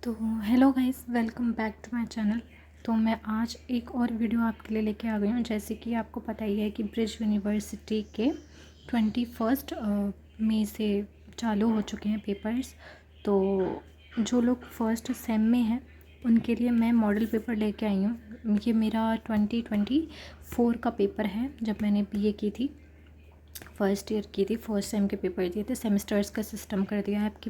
तो hello guys, welcome back to my channel. तो मैं आज एक और वीडियो आपके लिए लेके आ गई हूँ। जैसे कि आपको पता ही है कि ब्रिज यूनिवर्सिटी के 21 मई से चालू हो चुके हैं पेपर्स। तो जो लोग फर्स्ट सेम में हैं उनके लिए मैं मॉडल पेपर लेके आई हूँ। ये मेरा 2024 का पेपर है, जब मैंने बीए की थी, फर्स्ट ईयर की थी, फर्स्ट सेम के पेपर दिए थे। सेमेस्टर्स का सिस्टम कर दिया है अब की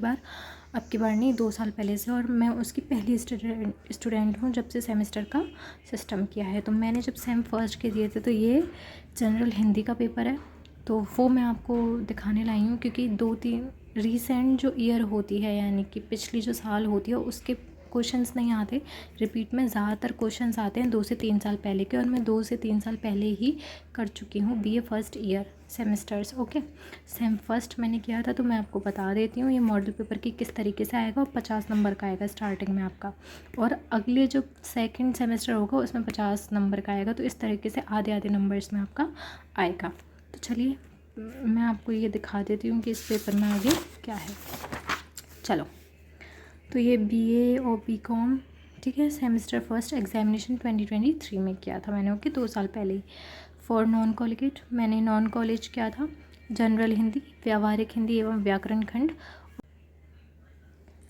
बार नहीं, 2 साल पहले से। और मैं उसकी पहली स्टूडेंट हूँ जब से सेमेस्टर का सिस्टम किया है। तो मैंने जब सेम फर्स्ट के दिए थे तो ये जनरल हिंदी का पेपर है। तो वो मैं आपको दिखाने लाई हूँ, क्योंकि 2-3 रीसेंट जो ईयर होती है, यानी कि पिछली जो साल होती है, उसके क्वेश्चंस नहीं आते रिपीट में। ज़्यादातर क्वेश्चंस आते हैं 2 से 3 साल पहले के, और मैं 2 से 3 साल पहले ही कर चुकी हूँ BA first year semesters. Okay, same first मैंने किया था। तो मैं आपको बता देती हूँ ये मॉडल पेपर की किस तरीके से आएगा। और 50 नंबर का आएगा स्टार्टिंग में आपका, और अगले जो सेकंड सेमेस्टर होगा उसमें 50 नंबर का आएगा। तो इस तरीके से आधे आधे नंबर्स में आपका आएगा। तो चलिए मैं आपको ये दिखा देती हूँ कि इस पेपर में आगे क्या है। चलो, तो ये बीए और बीकॉम, ठीक है, सेमेस्टर फर्स्ट एग्जामिनेशन 2023 में किया था मैंने। ओके, 2 साल पहले ही। फॉर नॉन कॉलेज मैंने नॉन कॉलेज किया था जनरल हिंदी, व्यावहारिक हिंदी एवं व्याकरण खंड।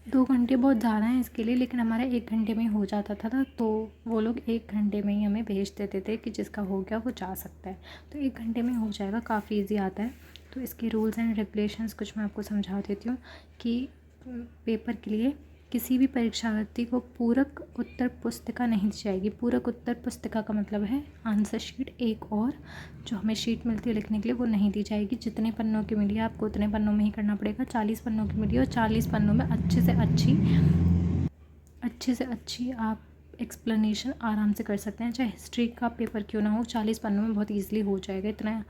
2 घंटे बहुत ज़्यादा हैं इसके लिए, लेकिन हमारा 1 घंटे में हो जाता था। तो वो लोग 1 घंटे में ही हमें भेज देते थे कि जिसका हो गया वो जा सकता है। तो 1 घंटे में हो जाएगा, काफ़ी इजी आता है। तो इसके रूल्स एंड रेगुलेशंस कुछ मैं आपको समझा देती हूँ कि पेपर के लिए किसी भी परीक्षार्थी को पूरक उत्तर पुस्तिका नहीं दी जाएगी। पूरक उत्तर पुस्तिका का मतलब है आंसर शीट, एक और जो हमें शीट मिलती है लिखने के लिए, वो नहीं दी जाएगी। जितने पन्नों की मिली है आपको उतने पन्नों में ही करना पड़ेगा। 40 पन्नों की मिली है, और 40 पन्नों में अच्छे से अच्छी आप एक्सप्लेनेशन आराम से कर सकते हैं। चाहे हिस्ट्री का पेपर क्यों ना हो, 40 पन्नों में बहुत ईजिली हो जाएगा। इतना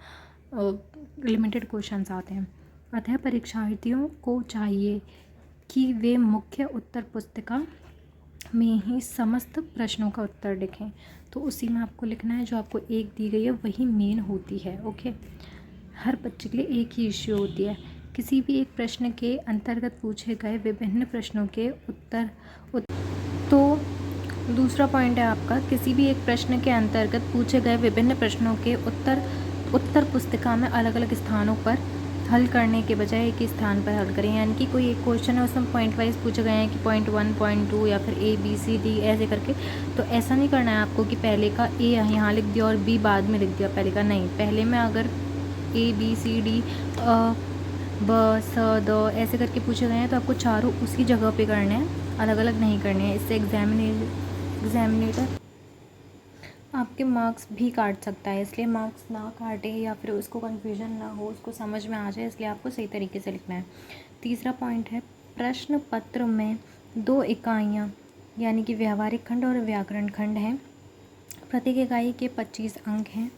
लिमिटेड क्वेश्चंस आते हैं। अतः परीक्षार्थियों को चाहिए कि वे मुख्य उत्तर पुस्तिका में ही समस्त प्रश्नों का उत्तर लिखें। तो उसी में आपको लिखना है, जो आपको एक दी गई है वही मेन होती है। ओके, हर बच्चे के लिए एक ही इश्यू होती है। किसी भी एक प्रश्न के अंतर्गत पूछे गए विभिन्न प्रश्नों के तो दूसरा पॉइंट है आपका, किसी भी एक प्रश्न के अंतर्गत पूछे गए विभिन्न प्रश्नों के उत्तर पुस्तिका में अलग अलग स्थानों पर हल करने के बजाय एक ही स्थान पर हल करें। यानी कि कोई एक क्वेश्चन है, उसमें पॉइंट वाइज पूछे गए हैं कि पॉइंट 1, पॉइंट 2 या फिर ए बी सी डी ऐसे करके। तो ऐसा नहीं करना है आपको कि पहले का ए यहाँ लिख दिया और बी बाद में लिख दिया पहले का। नहीं, पहले में अगर ए बी सी डी ब स द ऐसे करके पूछे गए हैं तो आपको चारों उसी जगह पे करने हैं, अलग अलग नहीं करने हैं। इससे एग्जामिनेटर आपके मार्क्स भी काट सकता है। इसलिए मार्क्स ना काटे या फिर उसको कन्फ्यूजन ना हो, उसको समझ में आ जाए, इसलिए आपको सही तरीके से लिखना है। तीसरा पॉइंट है, प्रश्न पत्र में 2 इकाइयाँ यानी कि व्यावहारिक खंड और व्याकरण खंड हैं। प्रत्येक इकाई के 25 अंक हैं।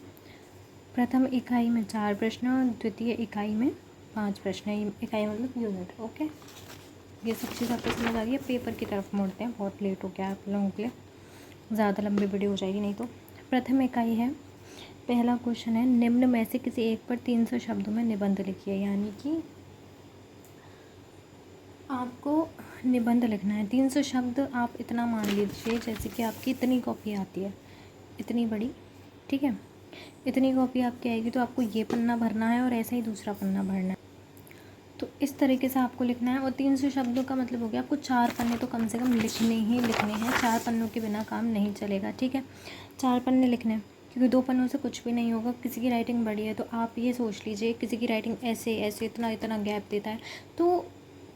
प्रथम इकाई में 4 प्रश्न और द्वितीय इकाई में 5 प्रश्न है। इकाई मतलब यूनिट। ओके, ये सब चीज़ आपको समझ आ गई है। पेपर की तरफ मुड़ते हैं, बहुत लेट हो गया आप लोगों के लिए, ज़्यादा लंबी वीडियो हो जाएगी नहीं तो। प्रथम इकाई है, पहला क्वेश्चन है, निम्न में से किसी एक पर 300 शब्दों में निबंध लिखिए। यानी कि आपको निबंध लिखना है। 300 शब्द आप इतना मान लीजिए जैसे कि आपकी इतनी कॉपी आती है, इतनी बड़ी, ठीक है। इतनी कॉपी आपकी आएगी तो आपको ये पन्ना भरना है और ऐसा ही दूसरा पन्ना भरना है। तो इस तरीके से आपको लिखना है। और 300 शब्दों का मतलब हो गया आपको 4 पन्ने तो कम से कम लिखने ही लिखने हैं। 4 पन्नों के बिना काम नहीं चलेगा, ठीक है। 4 पन्ने लिखने हैं, क्योंकि 2 पन्नों से कुछ भी नहीं होगा। किसी की राइटिंग बड़ी है तो आप ये सोच लीजिए, किसी की राइटिंग ऐसे ऐसे इतना इतना गैप देता है, तो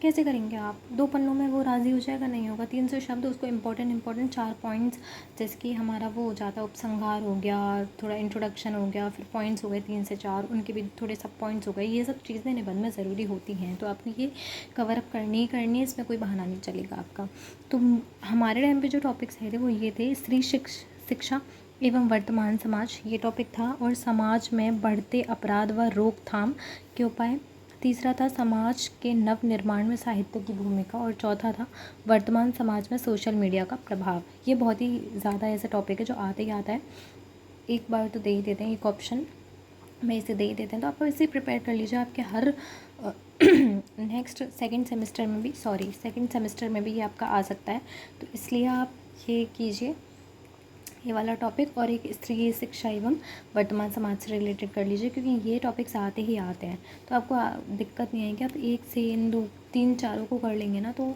कैसे करेंगे आप? 2 पन्नों में वो राज़ी हो जाएगा? नहीं होगा। 300 शब्द, उसको इंपॉर्टेंट 4 पॉइंट्स, जैसे कि हमारा वो हो जाता है उपसंहार हो गया, थोड़ा इंट्रोडक्शन हो गया, फिर पॉइंट्स हो गए 3 से 4, उनके भी थोड़े सब पॉइंट्स हो गए। ये सब चीज़ें निबंध में ज़रूरी होती हैं, तो आपने ये कवर अप करनी ही करनी है, इसमें कोई बहाना नहीं चलेगा आपका। तो हमारे टाइम पे जो टॉपिक्स थे वो ये थे, स्त्री शिक्षा एवं वर्तमान समाज, ये टॉपिक था। और समाज में बढ़ते अपराध व रोकथाम के उपाय। तीसरा था समाज के नव निर्माण में साहित्य की भूमिका। और चौथा था वर्तमान समाज में सोशल मीडिया का प्रभाव। ये बहुत ही ज़्यादा ऐसा टॉपिक है जो आते ही आता है, एक बार तो दे ही देते हैं एक ऑप्शन। मैं इसे दे ही देते हैं। तो आप इसे प्रिपेयर कर लीजिए, आपके हर नेक्स्ट सेकंड सेमेस्टर में भी ये आपका आ सकता है। तो इसलिए आप ये कीजिए, ये वाला टॉपिक, और एक स्त्री शिक्षा एवं वर्तमान समाज से रिलेटेड कर लीजिए, क्योंकि ये टॉपिक्स आते ही आते हैं। तो आपको दिक्कत नहीं आएगी, आप एक से इन 2-3-4 को कर लेंगे ना, तो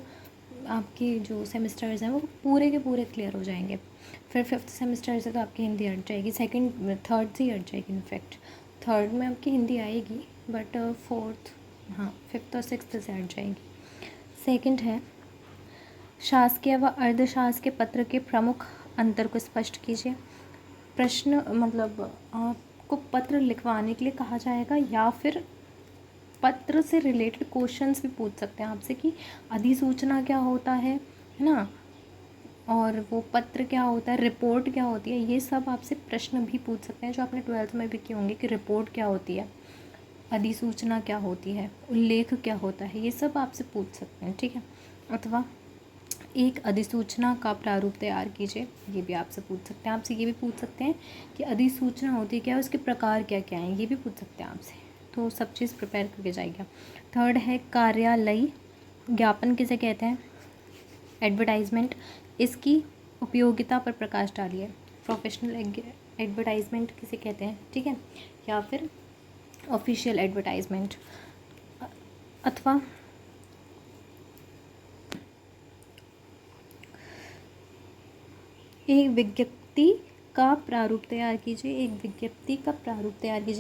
आपके जो सेमेस्टर्स हैं वो पूरे के पूरे क्लियर हो जाएंगे। फिर 5th सेमेस्टर से तो आपकी हिंदी हट जाएगी, थर्ड से ही हट जाएगी। इनफैक्ट थर्ड में आपकी हिंदी आएगी, बट 5th और 6th से हट जाएगी। सेकंड है, शासकीय व अर्धशासकीय पत्र के प्रमुख अंतर को स्पष्ट कीजिए। प्रश्न मतलब आपको पत्र लिखवाने के लिए कहा जाएगा, या फिर पत्र से रिलेटेड क्वेश्चंस भी पूछ सकते हैं आपसे कि अधिसूचना क्या होता है ना, और वो पत्र क्या होता है, रिपोर्ट क्या होती है, ये सब आपसे प्रश्न भी पूछ सकते हैं, जो आपने 12th में भी किए होंगे कि रिपोर्ट क्या होती है, अधिसूचना क्या होती है, उल्लेख क्या होता है, ये सब आपसे पूछ सकते हैं, ठीक है। अथवा एक अधिसूचना का प्रारूप तैयार कीजिए, ये भी आपसे पूछ सकते हैं। आपसे ये भी पूछ सकते हैं कि अधिसूचना होती है क्या, उसके प्रकार क्या क्या हैं, ये भी पूछ सकते हैं आपसे। तो सब चीज़ प्रिपेयर करके जाइएगा। थर्ड है, कार्यालयी ज्ञापन किसे कहते हैं, एडवर्टाइजमेंट, इसकी उपयोगिता पर प्रकाश डालिए। प्रोफेशनल एडवर्टाइजमेंट किसे कहते हैं, ठीक है, या फिर ऑफिशियल एडवर्टाइजमेंट। अथवा एक विज्ञप्ति का प्रारूप तैयार कीजिए,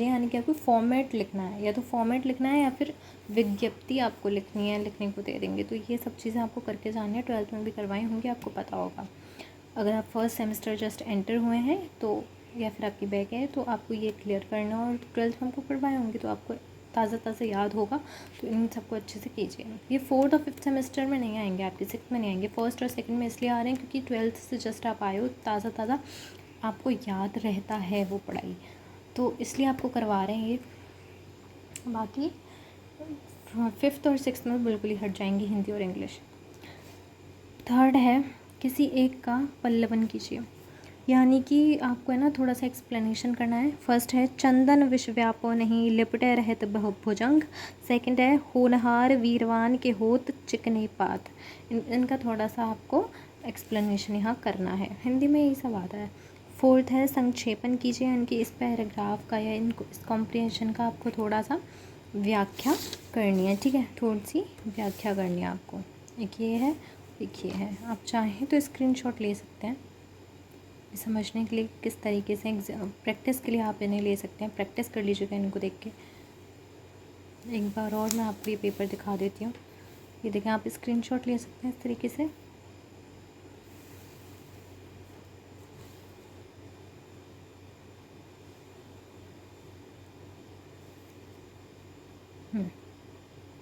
यानी कि आपको फॉर्मेट लिखना है, या तो फॉर्मेट लिखना है या फिर विज्ञप्ति आपको लिखनी है, लिखने को दे देंगे। तो ये सब चीज़ें आपको करके जानी है, 12th में भी करवाई होंगी, आपको पता होगा। अगर आप फर्स्ट सेमेस्टर जस्ट एंटर हुए हैं तो, या फिर आपकी बैक है, तो आपको ये क्लियर करना, और 12th में हमको पढ़वाए होंगे तो आपको ताज़ा याद होगा। तो इन सबको अच्छे से कीजिए। ये 4th और 5th सेमेस्टर में नहीं आएंगे, आपके 6th में नहीं आएंगे, 1st और 2nd में इसलिए आ रहे हैं क्योंकि 12th से जस्ट आप आए हो, ताज़ा आपको याद रहता है वो पढ़ाई, तो इसलिए आपको करवा रहे हैं ये। बाकी 5th और 6th में बिल्कुल ही हट जाएंगी हिंदी और इंग्लिश। थर्ड है, किसी एक का पल्लवन कीजिए, यानी कि आपको है ना थोड़ा सा एक्सप्लेनेशन करना है। फर्स्ट है, चंदन विष व्यापो नहीं लिपटे रहत भुजंग। सेकंड है, होनहार वीरवान के होत चिकने पात। इनका थोड़ा सा आपको एक्सप्लेनेशन यहाँ करना है, हिंदी में यही सब आता है। फोर्थ है, संक्षेपण कीजिए, यानी कि इस पैराग्राफ का या इस कॉम्प्रिहेंशन का आपको थोड़ा सा व्याख्या करनी है, ठीक है, थोड़ी सी व्याख्या करनी है आपको। एक ये है, एक ये है। आप चाहें तो स्क्रीनशॉट ले सकते हैं समझने के लिए किस तरीके से, प्रैक्टिस के लिए आप इन्हें ले सकते हैं, प्रैक्टिस कर लीजिएगा इनको देख के। एक बार और मैं आपको ये पेपर दिखा देती हूँ, ये देखें, आप स्क्रीनशॉट ले सकते हैं इस तरीके से।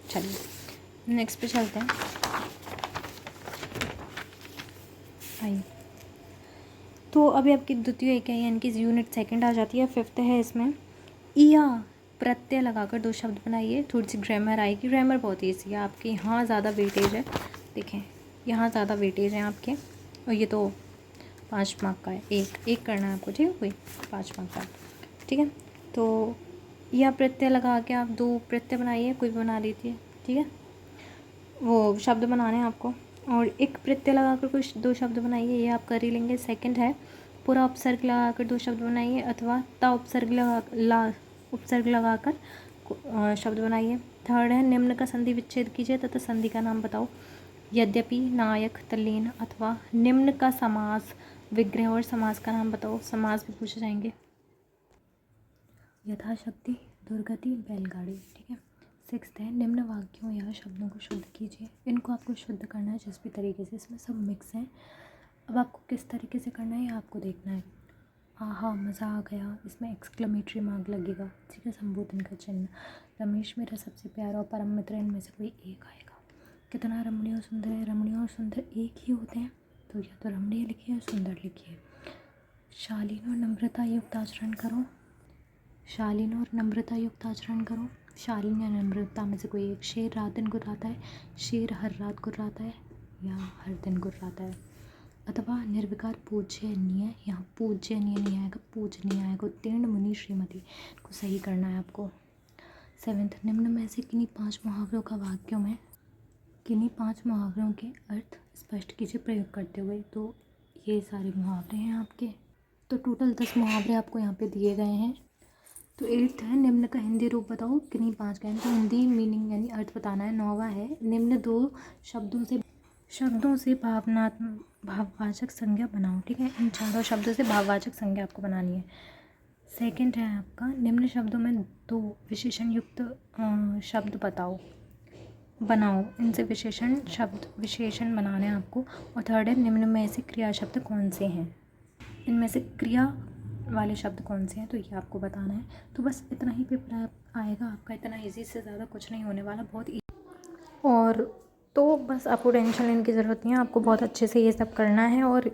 चलिए नेक्स्ट पे चलते हैं। आइए, तो अभी आपकी द्वितीय एक है, यानी कि यूनिट 2 आ जाती है। 5th है, इसमें या प्रत्यय लगाकर 2 शब्द बनाइए। थोड़ी सी ग्रामर आएगी, ग्रामर बहुत ईजी है आपके, यहाँ ज़्यादा वेटेज है, देखें यहाँ ज़्यादा वेटेज है आपके, और ये तो 5 मार्क का है, एक करना है आपको, ठीक है, कोई 5 मार्क का, ठीक है। तो या प्रत्यय लगा के आप 2 प्रत्यय बनाइए, कोई भी बना लीजिए, ठीक है, वो शब्द बनाने हैं आपको, और एक प्रत्यय लगाकर कुछ 2 शब्द बनाइए, ये आप कर ही लेंगे। सेकंड है, पूरा उपसर्ग लगाकर 2 शब्द बनाइए, अथवा ता उपसर्ग लगाकर शब्द बनाइए। थर्ड है, निम्न का संधि विच्छेद कीजिए तथा संधि का नाम बताओ। यद्यपि, नायक, तल्लीन, अथवा निम्न का समास, विग्रह और समास का नाम बताओ। समास भी पूछे जाएंगे। यथाशक्ति, दुर्गति, बैलगाड़ी, ठीक है। 6th है, निम्न वाक्यों या शब्दों को शुद्ध कीजिए। इनको आपको शुद्ध करना है जिस भी तरीके से, इसमें सब मिक्स हैं। अब आपको किस तरीके से करना है ये आपको देखना है। आहा मज़ा आ गया, इसमें एक्सक्लेमेटरी मार्क लगेगा, ठीक है, संबोधन का चिन्ह। रमेश मेरा सबसे प्यारा और परम मित्र, इनमें से कोई एक आएगा। कितना रमणीय और सुंदर है, रमणीय और सुंदर एक ही होते हैं, तो या तो रमणीय लिखिए या सुंदर लिखिए। शालीन और नम्रता युक्त आचरण करो, शालीन और नम्रता युक्त आचरण करो। शालीन या नम्रता में से कोई एक। शेर रात दिन गुर्राता है, शेर हर रात गुर्राता है या हर दिन गुर्राता है। अथवा निर्विकार पूजनीय, यहाँ पूजनीय नहीं आएगा, पूजनीय आएगा। उत्तीर्ण मुनि श्रीमती को सही करना है आपको। 7th, निम्न में से किन्हीं 5 मुहावरों का वाक्यों में किन्हीं 5 मुहावरों के अर्थ स्पष्ट कीजिए प्रयोग करते हुए। तो ये सारे मुहावरे हैं आपके। तो टोटल 10 मुहावरे आपको यहाँ पे दिए गए हैं। तो 8th है, निम्न का हिंदी रूप बताओ, किन्हीं 5 का है तो हिंदी मीनिंग यानी अर्थ बताना है। 9वां है, निम्न 2 शब्दों से भाववाचक संज्ञा बनाओ। ठीक है, इन चारों शब्दों से भाववाचक संज्ञा आपको बनानी है। 2nd है आपका, निम्न शब्दों में 2 विशेषण युक्त शब्द बनाओ, इनसे विशेषण बनाने हैं आपको। और 3rd है, निम्न में से क्रिया शब्द कौन से हैं, इनमें से क्रिया वाले शब्द कौन से हैं, तो ये आपको बताना है। तो बस इतना ही पेपर आएगा आपका, इतना इजी, से ज़्यादा कुछ नहीं होने वाला, बहुत ईजी। और तो बस आपको टेंशन लेने की ज़रूरत नहीं है, आपको बहुत अच्छे से ये सब करना है और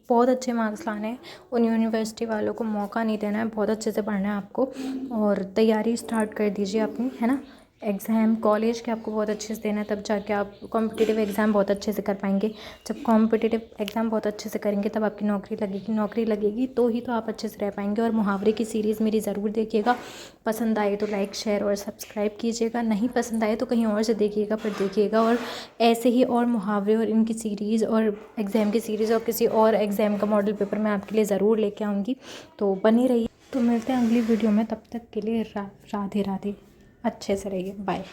बहुत अच्छे मार्क्स लाने हैं। उन यूनिवर्सिटी वालों को मौका नहीं देना है, बहुत अच्छे से पढ़ना है आपको। और तैयारी स्टार्ट कर दीजिए अपनी, है ना। एग्ज़ाम कॉलेज के आपको बहुत अच्छे से देना है, तब जाके आप कॉम्पिटिटिव एग्ज़ाम बहुत अच्छे से कर पाएंगे। जब कॉम्पिटिटिव एग्ज़ाम बहुत अच्छे से करेंगे तब आपकी नौकरी लगेगी तो ही तो आप अच्छे से रह पाएंगे। और मुहावरे की सीरीज़ मेरी ज़रूर देखिएगा, पसंद आए तो लाइक शेयर और सब्सक्राइब कीजिएगा, नहीं पसंद आए तो कहीं और से देखिएगा, पर देखिएगा। और ऐसे ही और मुहावरे और इनकी सीरीज़ और एग्ज़ाम की सीरीज़ और किसी और एग्ज़ाम का मॉडल पेपर मैं आपके लिए ज़रूर लेके आऊँगी, तो बनी रहिए। तो मिलते हैं अगली वीडियो में, तब तक के लिए राधे राधे, अच्छे से रहिए, बाय।